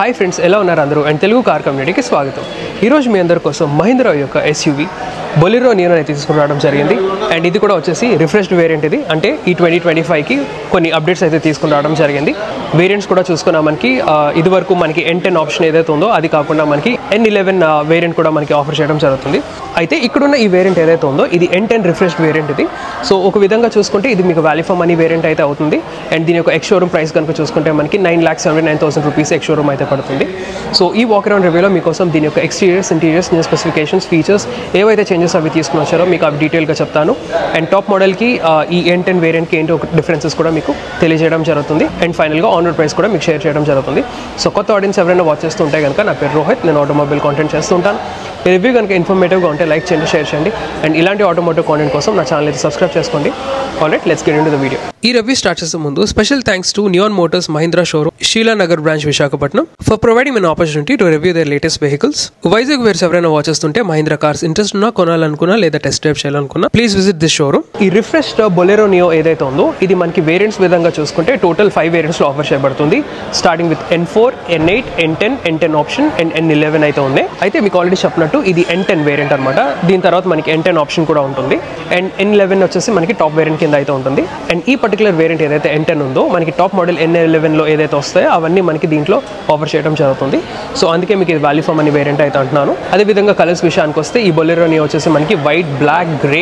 Hi friends, ఎలా ఉన్నారు అందరూ? అండ్ తెలుగు కార్ కమ్యూనిటీకి స్వాగతం. ఈరోజు మీ అందరి కోసం మహీంద్రా యొక్క ఎస్యూవీ బొలెరో నియో అయితే తీసుకుని రావడం జరిగింది. అండ్ ఇది కూడా వచ్చేసి రిఫ్రెష్డ్ వేరియంట్. ఇది అంటే ఈ 2025కి కొన్ని అప్డేట్స్ అయితే తీసుకుని రావడం జరిగింది. వేరియంట్స్ కూడా చూసుకున్నా మనకి ఇది వరకు మనకి N10 ఆప్షన్ ఏదైతే ఉందో అది కాకుండా మనకి N11 వేరియంట్ కూడా మనకి ఆఫర్ చేయడం జరుగుతుంది. అయితే ఇక్కడున్న ఈ వేరియంట్ ఏదైతే ఉందో ఇది N10 రిఫ్రెష్డ్ వేరియంట్. ఇది సో ఒక విధంగా చూసుకుంటే ఇది మీకు వాల్యూ ఫర్ మనీ వేరియంట్ అయితే అవుతుంది. అండ్ దీని యొక్క ఎక్స్ షోరూమ్ ప్రైస్ కనుక చూసుకుంటే మనకి 9,79,000 రూపీస్ ఎక్స్ షోరూమ్ అయితే పడుతుంది. సో ఈ వాక్ అరౌండ్ రివ్యూలో మీకోసం దీని యొక్క ఎక్స్టీరియర్స్, ఇంటీరియర్స్, స్పెసిఫికేషన్స్, ఫీచర్స్ ఏవైతే చేంజెస్ అవి తీసుకుని వచ్చారో మీకు అవి డీటెయిల్గా చెప్తాను. అండ్ టాప్ మోడల్కి ఈ N10 వేరియంట్కి ఏంటో డిఫరెన్సెస్ కూడా మీకు తెలియజేయడం జరుగుతుంది. అండ్ ఫైనల్గా ఆన్ రోడ్ ప్రైస్ కూడా మీకు షేర్ చేయడం జరుగుతుంది. సో కొత్త ఆడియన్స్ ఎవరైనా వాచ్ చేస్తూ ఉంటే కనుక నా పేరు రోహిత్, నేను ఆటోమొబైల్ కాంటెంట్ చేస్తుంటాను. ఈ రివ్యూ కనుక ఇన్ఫర్మేటివ్గా ఉంటే లైక్ చేయండి, షేర్ చేయండి. అండ్ ఇలాంటి ఆటోమోటివ్ కాంటెంట్ కోసం నా ఛానల్ అయితే సబ్స్క్రైబ్ చేసుకోండి. Alright, let's get into the video. ఈ రివ్యూ స్టార్ట్ చేసే ముందు special thanks to neon motors Mahindra showroom, Sheelanagar branch, Visakhapatnam for providing an opportunity to review their latest vehicles. Vizag వేర్స్ ఎవరైనా వాచ్ చేస్తుంటే మహీంద్రా కార్స్ ఇంట్రెస్ట్ ఉన్నా, కొనాలనుకున్నా లేదా టెస్ట్ డ్రైవ్ చేయాలనుకున్నా ప్లీజ్ విజిట్ దిస్ షోరూమ్. ఈ రిఫ్రెష్డ్ బొలెరో నియో ఏదైతే ఉందో ఇది మనకి వేరియంట్స్ విధంగా చూసుకుంటే టోటల్ 5 వేరియంట్స్ లో ఆఫర్ చేయబడుతుంది. Starting with N4, N8, N10 option and N11 అయితే ఉంది. అయితే మీకు ఆల్రెడీ చెప్పినట్టు ఇది N10 వేరియంట్ అనమాట. దీని తర్వాత మనకి N10 ఆప్షన్ కూడా ఉంటుంది. అండ్ N11 వచ్చేసి మనకి టాప్ వేరియంట్ కింద అయితే ఉంటుంది. అండ్ ఈ పర్టికులర్ వేరియంట్ ఏదైతే N10 ఉందో మనకి టాప్ మోడల్ N11 లో ఏదైతే వస్తాయో అవన్నీ మనకి దీంట్లో ఆఫర్ చేయడం జరుగుతుంది. సో అందుకే మీకు ఇది వాల్యూ ఫర్ మనీ వేరియంట్ అయితే అంటున్నాను. అదేవిధంగా కలర్స్ విషయానికి వస్తే ఈ బొలెరో నియో వచ్చేసి మనకి white, black, grey,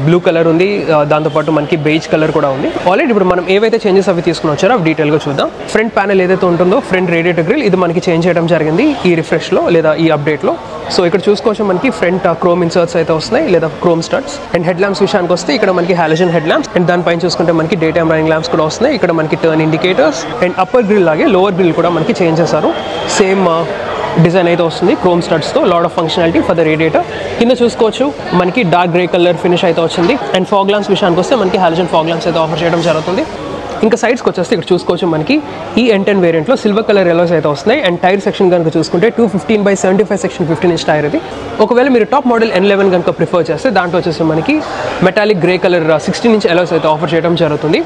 blue colour ఉంది. దాంతోపాటు మనకి బేజ్ కలర్ కూడా ఉంది. ఆల్రెడీ ఇప్పుడు మనం ఏవైతే చేంజెస్ అవి తీసుకుని వచ్చారో అవి డీటెయిల్గా చూద్దాం. ఫ్రంట్ ప్యానెల్ ఏదైతే ఉంటుందో ఫ్రంట్ రేడియేటర్ గ్రిల్ ఇది మనకి చేంజ్ చేయడం జరిగింది ఈ రిఫ్రెష్లో లేదా ఈ అప్డేట్లో. సో ఇక్కడ చూసుకోవచ్చు మనకి ఫ్రంట్ క్రోమ్ ఇన్సర్ట్స్ అయితే వస్తున్నాయి లేదా chrome studs. And head lamps విషయానికి వస్తే ఇక్కడ మనకి హాలోజన్ హెడ్ ల్యాంప్స్ అండ్ దానిపైన చూసుకుంటే మనకి డే టైమ్ రన్నింగ్ ల్యాంప్స్ కూడా వస్తున్నాయి. ఇక్కడ మనకి turn indicators and upper grille లాగే లోవర్ గ్రిల్ కూడా మనకి చేంజ్ చేశారు. సేమ్ డిజైన్ అయితే వస్తుంది క్రోమ్ స్టడ్స్తో. Lot of functionality for the radiator. కింద చూసుకోవచ్చు మనకి డార్క్ గ్రే కలర్ ఫినిష్ అయితే వచ్చింది. అండ్ ఫాగ్ ల్యాంప్స్ విషయానికి వస్తే మనకి హాలోజన్ ఫాగ్ ల్యాంప్స్ అయితే ఆఫర్ చేయడం జరుగుతుంది. ఇంకా సైడ్స్కి వచ్చేస్తే ఇక్కడ చూసుకోవచ్చు మనకి ఈ N10 వేరియంట్లో సిల్వర్ కలర్ ఎలోస్ అయితే వస్తున్నాయి. అండ్ టైర్ సెక్షన్ కనుక చూసుకుంటే 215/75 సెక్షన్ 15 ఇంచ్ టైర్ ఇది. ఒకవేళ మీరు టాప్ మోడల్ N11 కనుక ప్రిఫర్ చేస్తే దాంట్లో వచ్చేసి మనకి మెటాలిక్ గ్రే కలర్ 16 ఇంచ్ ఎలోస్ అయితే ఆఫర్ చేయడం జరుగుతుంది.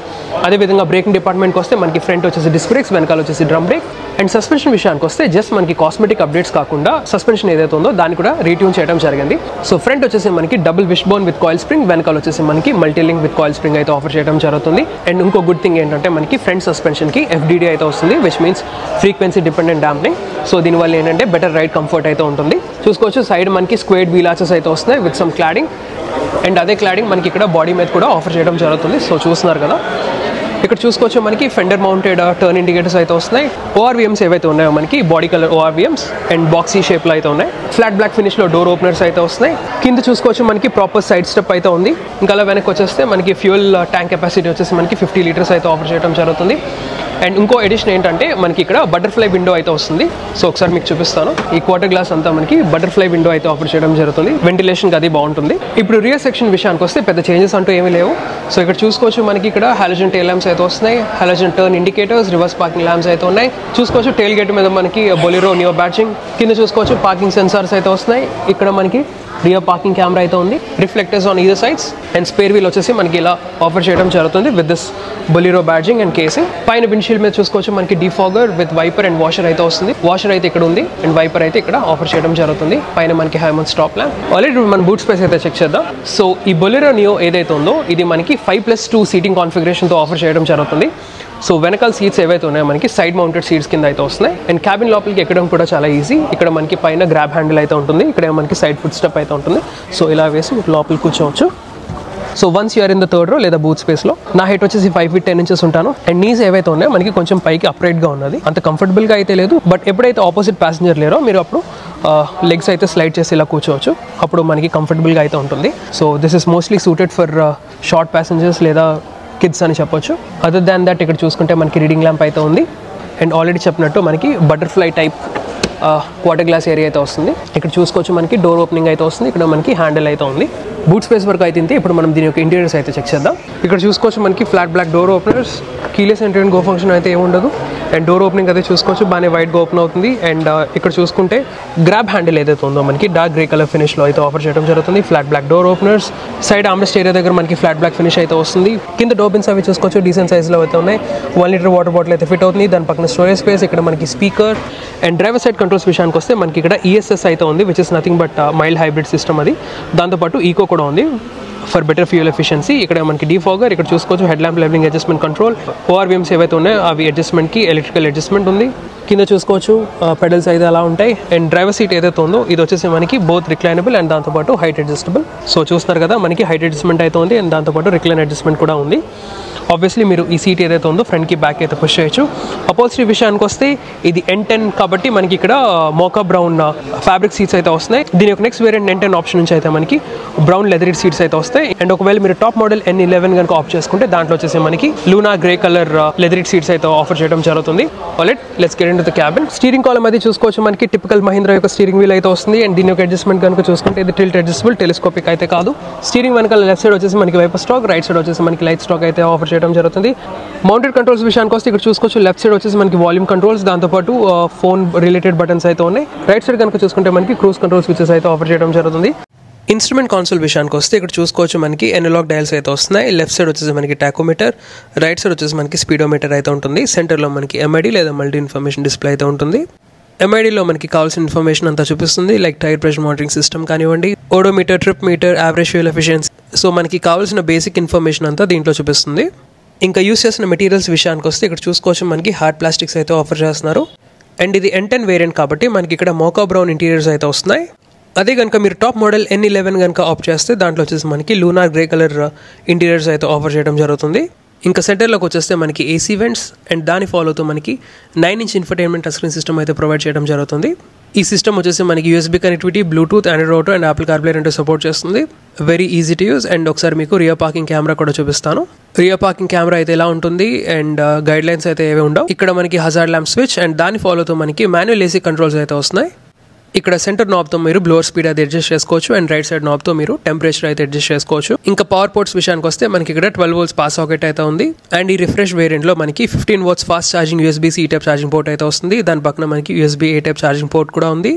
అదేవిధంగా బ్రేకింగ్ డిపార్ట్మెంట్కి వస్తే మనకి ఫ్రంట్ వచ్చేసి డిస్క్ బ్రేక్స్, వెనకాల వచ్చేసి డ్రమ్ బ్రేక్. అండ్ సస్పెన్షన్ విషయానికి వస్తే జస్ట్ మనకి కాస్మెటిక్ అప్డేట్స్ కాకుండా సస్పెన్షన్ ఏదైతే ఉందో దాన్ని కూడా రీట్యూన్ చేయడం జరిగింది. సో ఫ్రంట్ వచ్చేసి మనకి double wish bone with coil spring, వెనకాల వచ్చేసి మనకి multi link with coil spring అయితే ఆఫర్ చేయడం జరుగుతుంది. అండ్ ఇంకో గుడ్ థింగ్ ఏంటంటే మనకి ఫ్రంట్ సస్పెన్షన్కి FDD అయితే వస్తుంది, which means frequency dependent damping. So దీనివల్ల ఏంటంటే బెటర్ రైడ్ కంఫర్ట్ అయితే ఉంటుంది. చూసుకోవచ్చు సైడ్ మనకి స్క్వేర్డ్ వీల్ ఆర్చెస్ అయితే వస్తున్నాయి విత్ సమ్ క్లాడింగ్. అండ్ అదే క్లాడింగ్ మనకి ఇక్కడ బాడీ మీద కూడా ఆఫర్ చేయడం జరుగుతుంది. సో చూస్తున్నారు కదా, ఇక్కడ చూసుకోవచ్చు మనకి ఫెండర్ మౌంటెడ్ టర్న్ ఇండికేటర్స్ అయితే వస్తున్నాయి. ORVMs ఏవైతే ఉన్నాయో మనకి body colour ORVMs and boxy షేప్లో అయితే ఉన్నాయి. ఫ్లాట్ బ్లాక్ ఫినిష్లో డోర్ ఓపెనర్స్ అయితే వస్తున్నాయి. కింద చూసుకోవచ్చు మనకి ప్రాపర్ సైడ్ స్టెప్ అయితే ఉంది. ఇంకా అలా వెనక్కి వచ్చేస్తే మనకి ఫ్యూయల్ ట్యాంక్ కెపాసిటీ వచ్చేసి మనకి 50 లీటర్స్ అయితే ఆఫర్ చేయడం జరుగుతుంది. అండ్ ఇంకో ఎడిషన్ ఏంటంటే మనకి ఇక్కడ బటర్ఫ్లై విండో అయితే వస్తుంది. సో ఒకసారి మీకు చూపిస్తాను. ఈ క్వార్టర్ గ్లాస్ అంతా మనకి బటర్ఫ్లై విండో అయితే ఆఫర్ చేయడం జరుగుతుంది. వెంటిలేషన్కి అది బాగుంటుంది. ఇప్పుడు రియర్ సెక్షన్ విషయానికి వస్తే పెద్ద చేంజెస్ అంటూ ఏమీ లేవు. సో ఇక్కడ చూసుకోవచ్చు మనకి ఇక్కడ హాలోజన్ టైల్ ల్యాంప్స్ అయితే వస్తున్నాయి, halogen turn indicators, reverse parking lamps అయితే ఉన్నాయి. చూసుకోవచ్చు టైల్ గేట్ మీద మనకి బొలెరో నియో బ్యాడ్జింగ్. కింద చూసుకోవచ్చు పార్కింగ్ సెన్సార్స్ అయితే వస్తున్నాయి. ఇక్కడ మనకి రియర్ పార్కింగ్ కెమెరా అయితే ఉంది, reflectors on either sides. And spare wheel వచ్చేసి మనకి ఇలా ఆఫర్ చేయడం జరుగుతుంది with this Bolero badging and casing. పైన విండ్షీల్డ్ మీద చూసుకోవచ్చు మనకి defogger with wiper and washer అయితే వస్తుంది. వాషర్ అయితే ఇక్కడ ఉంది అండ్ వైపర్ అయితే ఇక్కడ ఆఫర్ చేయడం జరుగుతుంది. పైన మనకి హైమన్ స్టాప్ ల్యాంప్. ఆల్రెడీ మన బూట్ స్పేస్ అయితే చెక్ చేద్దాం. సో ఈ బొలెరో నియో ఏదైతే ఉందో ఇది మనకి 5+2 సీటింగ్ కాన్ఫిగరేషన్తో ఆఫర్ చేయడం జరుగుతుంది. సో వెనకాల సీట్స్ ఏవైతే ఉన్నాయో మనకి సైడ్ మౌంటెడ్ సీట్స్ కింద అయితే వస్తున్నాయి. అండ్ క్యాబిన్ లోపలికి ఎక్కడం కూడా చాలా ఈజీ. ఇక్కడ మనకి పైన గ్రాబ్ హ్యాండిల్ అయితే ఉంటుంది, ఇక్కడ మనకి సైడ్ ఫుట్ స్టెప్ అయితే ఉంటుంది. సో ఇలా వేసి మీకు లోపలికి కూర్చోవచ్చు. So once you're in the third row లేదా బూత్ స్పేస్లో నా హైట్ వచ్చేసి 5 feet 10 inches ఉంటాను. అండ్ నీస్ ఏవైతే ఉన్నాయో మనకి కొంచెం పైకి అప్రైట్గా ఉన్నది, అంత కంఫర్టబుల్గా అయితే లేదు. బట్ ఎప్పుడైతే ఆపోజిట్ ప్యాసింజర్ లేరో మీరు అప్పుడు లెగ్స్ అయితే స్లైడ్ చేసి ఇలా కూర్చోవచ్చు, అప్పుడు మనకి కంఫర్టబుల్గా అయితే ఉంటుంది. So this is mostly suited for short passengers లేదా కిడ్స్ అని చెప్పొచ్చు. అదర్ దాన్ దట్ ఇక్కడ చూసుకుంటే మనకి రీడింగ్ ల్యాంప్ అయితే ఉంది. అండ్ ఆల్రెడీ చెప్పినట్టు మనకి butterfly type quarter glass area అయితే వస్తుంది. ఇక్కడ చూసుకోవచ్చు మనకి డోర్ ఓపెనింగ్ అయితే వస్తుంది. ఇక్కడ మనకి హ్యాండిల్ అయితే ఉంది. బూట్ స్పేస్ వరకు అయితే ఇంతే. ఇప్పుడు మనం దీని యొక్క ఇంటీరియర్స్ అయితే చెక్ చేద్దాం. ఇక్కడ చూసుకోవచ్చు మనకి flat black door openers, keyless entry and go function అయితే ఏముండదు. అండ్ డోర్ ఓపెనింగ్ అయితే చూసుకోవచ్చు బాగానే వైడ్గా ఓపెన్ అవుతుంది. అండ్ ఇక్కడ చూసుకుంటే గ్రాబ్ హ్యాండిల్ ఏదైతే ఉందో మనకి డార్క్ గ్రే కలర్ ఫినిష్లో అయితే ఆఫర్ చేయడం జరుగుతుంది. Flat black door openers, side armrest area దగ్గర మనకి ఫ్లాట్ బ్లాక్ ఫినిష్ అయితే వస్తుంది. కింద డోర్బిన్స్ అవి చూసుకోవచ్చు డీసెంట్ సైజ్లో అయితే ఉన్నాయి. 1 లీటర్ వాటర్ బాటిల్ అయితే ఫిట్ అవుతుంది. దాని పక్కన స్టోరేజ్ స్పేస్, ఇక్కడ మనకి speaker. And driver side controls విషయానికి వస్తే మనకి ఇక్కడ ESS అయితే ఉంది, which is nothing but mild hybrid system. అది దాంతోపాటు ఈకో కూడా ఉంది ఫర్ బెటర్ ఫ్యూయల్ ఎఫిషియన్సీ. ఇక్కడ మనకి డీఫాగర్, ఇక్కడ చూసుకోవచ్చు head lamp levelling adjustment control, ORVMs ఏవైతే ఉన్నాయో అవి అడ్జస్ట్మెంట్కి ఎలక్ట్రికల్ అడ్జస్ట్మెంట్ ఉంది. కింద చూసుకోవచ్చు పెడల్స్ అయితే అలా ఉంటాయి. అండ్ డ్రైవర్ సీట్ ఏదైతే ఉందో ఇది వచ్చేసి మనకి బోత్ రిక్లైనబుల్ అండ్ దాంతోపాటు హైట్ అడ్జస్టబుల్. సో చూస్తున్నారు కదా మనకి హైట్ అడ్జస్ట్మెంట్ అయితే ఉంది అండ్ దాంతోపాటు రిక్లైన్ అడ్జస్ట్మెంట్ కూడా ఉంది. ఆబ్వియస్లీ మీరు ఈ సీట్ ఏదైతే ఉందో ఫ్రంట్కి బ్యాక్ అయితే పుష్ చేయొచ్చు. అపోల్స్ట్రీ విషయానికి వస్తే ఇది N10 కాబట్టి మనకి ఇక్కడ మోకా బ్రౌన్ ఫ్యాబ్రిక్ సీట్స్ అయితే వస్తున్నాయి. దీని యొక్క నెక్స్ట్ వేరియంట్ N10 ఆప్షన్ నుంచి అయితే మనకి బ్రౌన్ లెదర్ సీట్స్ అయితే వస్తాయి. అండ్ ఒకవేళ మీరు టాప్ మోడల్ N11 కనుక ఆఫ్ చేసుకుంటే దాంట్లో వచ్చేసి మనకి Luna grey colour leather seats అయితే ఆఫర్ చేయడం జరుగుతుంది. Let's get into the cabin. Steering column అది చూసుకోవచ్చు మనకి టిపికల్ మహీంద్రా యొక్క స్టీరింగ్ వీల్ అయితే వస్తుంది. అండ్ దీని యొక్క అడ్జస్ట్మెంట్ కనుక చూసుకుంటే ఇది టిల్ట్ అడ్జస్టబుల్, టెలిస్కోపిక్ అయితే కాదు. స్టీరింగ్ వెనకాల లెఫ్ట్ సైడ్ వచ్చేసి మనకి వైపర్ స్టాక్, రైట్ సైడ్ వచ్చేసి మనకి లైట్ స్టాక్ అయితే ఆఫర్ చేయడం జరుగుతుంది. మౌంటెడ్ కంట్రోల్స్ విషయానికి వస్తే ఇక్కడ చూసుకోవచ్చు లెఫ్ట్ సైడ్ వచ్చేసి మనకి వాల్యూమ్ కంట్రోల్స్, దాంతోపాటు ఫోన్ రిలేటెడ్ బటన్స్ అయితే ఉన్నాయి. రైట్ సైడ్ కనుక చూసుకుంటే మనకి క్రూజ్ కంట్రోల్ స్విచెస్ అయితే ఆఫర్ చేయడం జరుగుతుంది. ఇన్స్ట్రుమెంట్ కాన్సోల్ విషయానికి వస్తే ఇక్కడ చూసుకోవచ్చు మనకి ఎనలాగ్ డయల్స్ అయితే వస్తున్నాయి. లెఫ్ట్ సైడ్ వచ్చేసి మనకి టాకోమీటర్, రైట్ సైడ్ వచ్చేసి మనకి స్పీడోమీటర్ అయితే ఉంటుంది. సెంటర్లో మనకి MID లేదా మల్టీ ఇన్ఫర్మేషన్ డిస్ప్లే అయితే ఉంటుంది. MIDలో మనకి కావాల్సిన ఇన్ఫర్మేషన్ అంతా చూపిస్తుంది, like tyre pressure monitoring system కానివ్వండి, odometer, trip meter, average fuel efficiency. So మనకి కావాల్సిన బేసిక్ ఇన్ఫర్మేషన్ అంతా దీంట్లో చూపిస్తుంది. ఇంకా యూస్ చేసిన మెటీరియల్స్ విషయానికి వస్తే ఇక్కడ చూసుకోవచ్చు మనకి హార్డ్ ప్లాస్టిక్స్ అయితే ఆఫర్ చేస్తున్నారు. అండ్ ఇది N10 వేరియంట్ కాబట్టి మనకి ఇక్కడ మోకా బ్రౌన్ ఇంటీరియర్స్ అయితే వస్తున్నాయి. అదే కనుక మీరు టాప్ మోడల్ N11 కనుక ఆఫ్ చేస్తే దాంట్లో వచ్చేసి మనకి లూనా గ్రే కలర్ ఇంటీరియర్స్ అయితే ఆఫర్ చేయడం జరుగుతుంది. ఇంకా సెంటర్లోకి వచ్చేస్తే మనకి AC వెంట్స్ అండ్ దాని ఫాలో అవుతూ మనకి 9-inch infotainment touch screen system అయితే ప్రొవైడ్ చేయడం జరుగుతుంది. ఈ సిస్టమ్ వచ్చేసి మనకి USB connectivity, Bluetooth, Android auto and Apple CarPlay రెండు సపోర్ట్ చేస్తుంది. Very easy to use. And ఒకసారి మీకు రియర్ పార్కింగ్ కెమెరా కూడా చూపిస్తాను. రియర్ పార్కింగ్ కెమెరా అయితే ఎలా ఉంటుంది అండ్ గైడ్ లైన్స్ అయితే ఏవే ఉండవు. ఇక్కడ మనకి హజార్డ్ ల్యాంప్ స్విచ్ అండ్ దాని ఫాలో అవుతూ మనకి మాన్యువల్ AC కంట్రోల్స్ అయితే వస్తున్నాయి. ఇక్కడ సెంటర్ నాబ్తో మీరు బ్లోవర్ స్పీడ్ అయితే అడ్జస్ట్ చేసుకోవచ్చు అండ్ రైట్ సైడ్ నాబ్తో మీరు టెంపరేచర్ అయితే అడ్జస్ట్ చేసుకోవచ్చు. ఇంకా పవర్ పోర్ట్స్ విషయానికి వస్తే మనకి ఇక్కడ 12 volts పాస్ సాకెట్ అయితే ఉంది. అండ్ ఈ రిఫ్రెష్ వేరియంట్లో మనకి 15 watts fast charging USB-C type charging port అయితే వస్తుంది. దాని పక్కన మనకి USB-A టైప్ ఛార్జింగ్ పోర్ట్ కూడా ఉంది.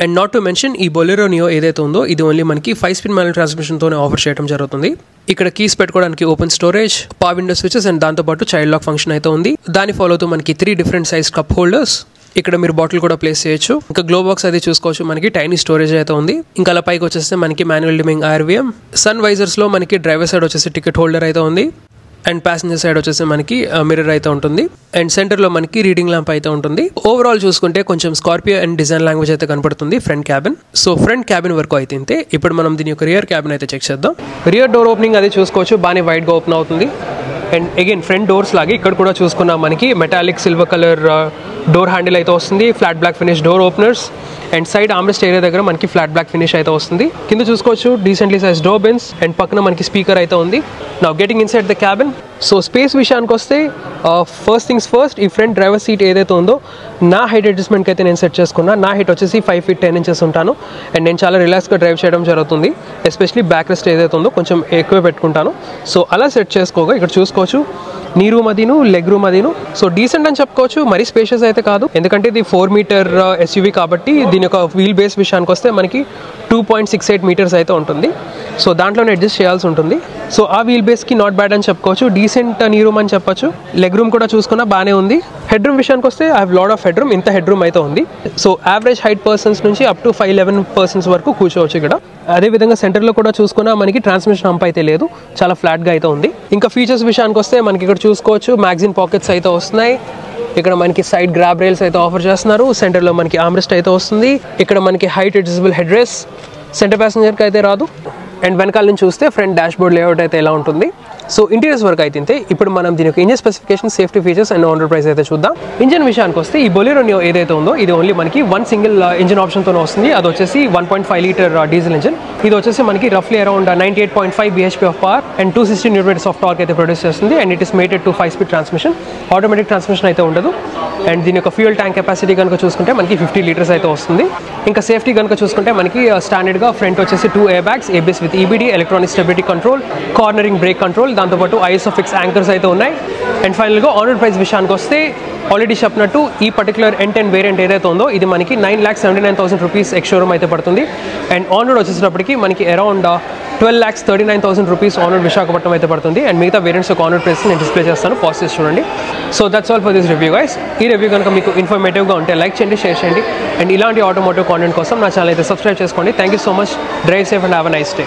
అండ్ నాట్ టు మెన్షన్ ఈ బొలెరో నియో ఏదైతే ఉందో ఇది ఓన్లీ మనకి 5-speed మాన్యువల్ ట్రాన్స్మిషన్తోనే ఆఫర్ చేయడం జరుగుతుంది. ఇక్కడ కీస్ పెట్టుకోవడానికి open storage, power window switches and దాంతోపాటు చైల్డ్ లాక్ ఫంక్షన్ అయితే ఉంది. దాని ఫాలో అవుతూ మనకి 3 different సైజ్ కప్ హోల్డర్స్, ఇక్కడ మీరు బాటిల్ కూడా ప్లేస్ చేయొచ్చు. ఇంకా గ్లో బాక్స్ అది చూసుకోవచ్చు మనకి టైనీ స్టోరేజ్ అయితే ఉంది. ఇంకా అలా పైకి వచ్చేస్తే మనకి మాన్యువల్ డిమింగ్ RVM, సన్ వైజర్స్లో మనకి డ్రైవర్ సైడ్ వచ్చేసి టికెట్ హోల్డర్ అయితే ఉంది. అండ్ ప్యాసింజర్ సైడ్ వచ్చేసి మనకి మిర్రర్ అయితే ఉంటుంది. అండ్ సెంటర్లో మనకి రీడింగ్ ల్యాంప్ అయితే ఉంటుంది. ఓవరాల్ చూసుకుంటే కొంచెం స్కార్పియో అండ్ డిజైన్ లాంగ్వేజ్ అయితే కనపడుతుంది front cabin. So front cabin వరకు అయితే ఇంతే. ఇప్పుడు మనం దీని యొక్క రియర్ క్యాబిన్ అయితే చెక్ చేద్దాం. రియర్ డోర్ ఓపెనింగ్ అది చూసుకోవచ్చు బాగానే వైడ్గా ఓపెన్ అవుతుంది. అండ్ అగైన్ ఫ్రంట్ డోర్స్ లాగే ఇక్కడ కూడా చూసుకున్నాం మనకి metallic silver colour door handle అయితే వస్తుంది. Flat black finish door openers and side armrest area దగ్గర మనకి ఫ్లాట్ బ్లాక్ ఫినిష్ అయితే వస్తుంది. కింద చూసుకోవచ్చు decently size door bins and పక్కన మనకి స్పీకర్ అయితే ఉంది. Now getting inside the cabin. So space విషయానికి వస్తే ఫస్ట్ థింగ్స్ ఫస్ట్, ఈ ఫ్రంట్ డ్రైవర్ సీట్ ఏదైతే ఉందో నా హైట్ అడ్జస్ట్మెంట్కి అయితే నేను సెట్ చేసుకున్నా. నా హైట్ వచ్చేసి 5 feet 10 inches ఉంటాను. అండ్ నేను చాలా రిలాక్స్గా డ్రైవ్ చేయడం జరుగుతుంది. ఎస్పెషలీ బ్యాక్ రెస్ట్ ఏదైతే ఉందో కొంచెం ఎక్కువ పెట్టుకుంటాను. సో అలా సెట్ చేసుకోగా ఇక్కడ చూసుకోవచ్చు నీ రూమ్ అదిను, లెగ్ రూమ్ అదిను. సో డీసెంట్ అని చెప్పుకోవచ్చు, మరీ స్పేషియస్ అయితే కాదు. ఎందుకంటే ఇది 4-meter SUV కాబట్టి దీని యొక్క వీల్ బేస్ విషయానికి వస్తే మనకి 2.68 meters అయితే ఉంటుంది. సో దాంట్లోనే అడ్జస్ట్ చేయాల్సి ఉంటుంది. సో ఆ వీల్ బేస్కి నాట్ బ్యాడ్ అని చెప్పుకోవచ్చు. డీసెంట్ నీ రూమ్ అని చెప్పొచ్చు. లెగ్ రూమ్ కూడా చూసుకున్నా బాగానే ఉంది. హెడ్ రూమ్ విషయానికి వస్తే I have lot of head room. ఇంత హెడ్ రూమ్ అయితే ఉంది. సో యావరేజ్ హైట్ పర్సన్స్ నుంచి అప్ టు 5-11 persons వరకు కూర్చోవచ్చు ఇక్కడ. అదేవిధంగా సెంటర్లో కూడా చూసుకున్నా మనకి ట్రాన్స్మిషన్ హంప్ అయితే లేదు, చాలా ఫ్లాట్గా అయితే ఉంది. ఇంకా ఫీచర్స్ విషయానికి వస్తే మనకి ఇక్కడ చూసుకోవచ్చు మ్యాగజిన్ పాకెట్స్ అయితే వస్తున్నాయి. ఇక్కడ మనకి సైడ్ గ్రాబ్ రైల్స్ అయితే ఆఫర్ చేస్తున్నారు. సెంటర్లో మనకి ఆర్మ్రెస్ట్ అయితే వస్తుంది. ఇక్కడ మనకి height adjustable head rest, centre ప్యాసింజర్కి అయితే రాదు. అండ్ వెనకాల నుంచి చూస్తే ఫ్రంట్ డాష్ బోర్డ్ లేఅవుట్ అయితే ఎలా ఉంటుంది. సో ఇంటీరియర్స్ వరకు అయితే ఇంతే. ఇప్పుడు మనం దీని యొక్క engine specification, safety features and on road price అయితే చూద్దాం. ఇంజిన్ విషయానికి వస్తే ఈ బొలెరో నియో ఏదైతే ఉందో ఇది ఓన్లీ మనకి 1 single ఇంజిన్ ఆప్షన్తోనే వస్తుంది. అది వచ్చేసి 1.5 liter డీజిల్ ఇంజిన్. ఇది వచ్చేసి మనకి రఫ్లీ around 98.5 bhp of power and 260 Nm of torque అయితే ప్రొడ్యూస్ చేస్తుంది. And it is mated to 5-speed transmission. Automatic transmission అయితే ఉండదు. అండ్ దీని యొక్క ఫ్యూయల్ ట్యాంక్ కెపాసిటీ కనుక చూసుకుంటే మనకి 50 liters అయితే వస్తుంది. ఇంకా సేఫ్టీ కనుక చూసుకుంటే మనకి స్టాండర్డ్గా ఫ్రంట్ వచ్చేసి 2 airbags, ABS with EBD, electronic stability control, cornering break control, దాంతోపాటు ISO ఫిక్స్ యాంకర్స్ అయితే ఉన్నాయి. అండ్ ఫైనల్గా ఆన్ రోడ్ ప్రైస్ విషయానికి వస్తే ఆల్రెడీ చెప్పినట్టు ఈ పర్టికులర్ N10 వేరియంట్ ఏదైతే ఉందో ఇది మనకి 9,79,000 రూపీస్ ఎక్స్ షోరూమ్ అయితే పడుతుంది. అండ్ ఆన్ రోడ్ వచ్చేటప్పటికి మనకి around 12,39,000 rupees on road Visakhapatnam అయితే పడుతుంది. అండ్ మిగతా వేరియంట్స్ ఆన్ రోడ్ ప్రైస్ నేను డిస్ప్లే చేస్తాను, పాస్ చేసి చూడండి. So that's all for this review guys. ఈ రివ్యూ కనుక మీకు ఇన్ఫర్మేటివ్గా ఉంటే లైక్ చేయండి, షేర్ చేయండి. అండ్ ఇలాంటి ఆటోమోటివ్ కాంటెంట్ కోసం నా ఛానల్ అయితే సబ్స్క్రైబ్ చేసుకోండి. Thank you so much. Drive safe and have a nice day.